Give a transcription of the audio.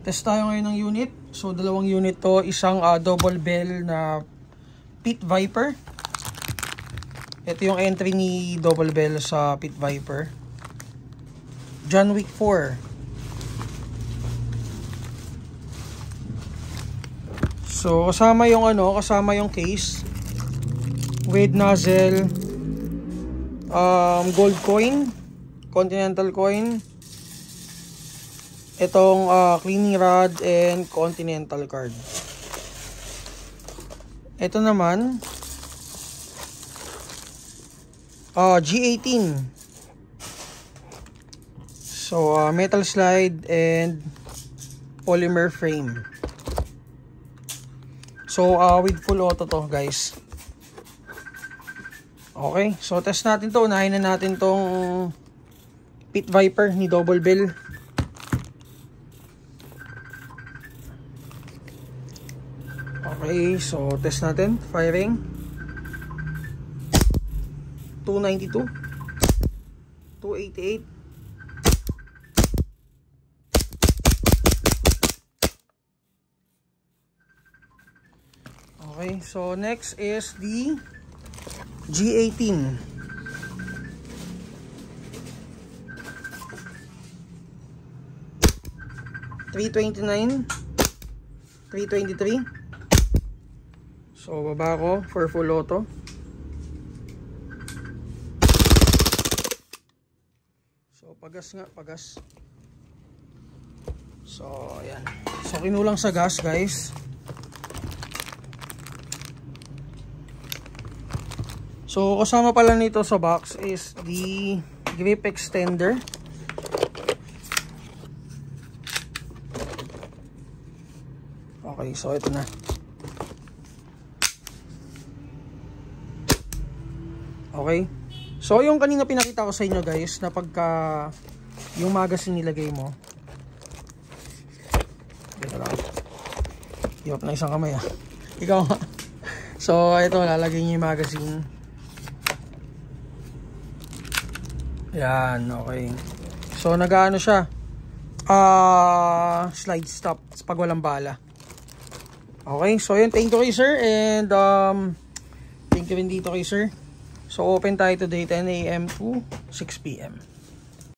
Test tayo ngayon ng unit. So, dalawang unit to. Isang double bell na Pit Viper. Ito yung entry ni double bell sa Pit Viper. John Wick 4. So, kasama yung case with nozzle, gold coin, continental coin, itong cleaning rod and continental card. Ito naman G18. So metal slide and polymer frame. So with full auto to, guys. Okay, so test natin to. Unahin na natin tong Pit Viper ni double bell. Okay, so test natin. Firing. 292. 288. Okay, so next is the G18. $329, $323. So baba ko for full auto. So pagas nga, pagas. So ayan. So kinulang sa gas, guys. So kasama pala nito sa box is the grip extender. Okay, so ito na. Okay. So yung kanina pinakita ko sa inyo, guys, na pagka yung magazine nilagay mo. Dito lang. Hirap na isang kamay, Ikaw. So ito, lalagay niyo yung magazine. Yan, okay. So nagaano siya? Slide stop pag walang bala. Okay, so yun, thank you kay sir, and thank you rin dito kay sir. So open tayo today 10 AM to 6 PM.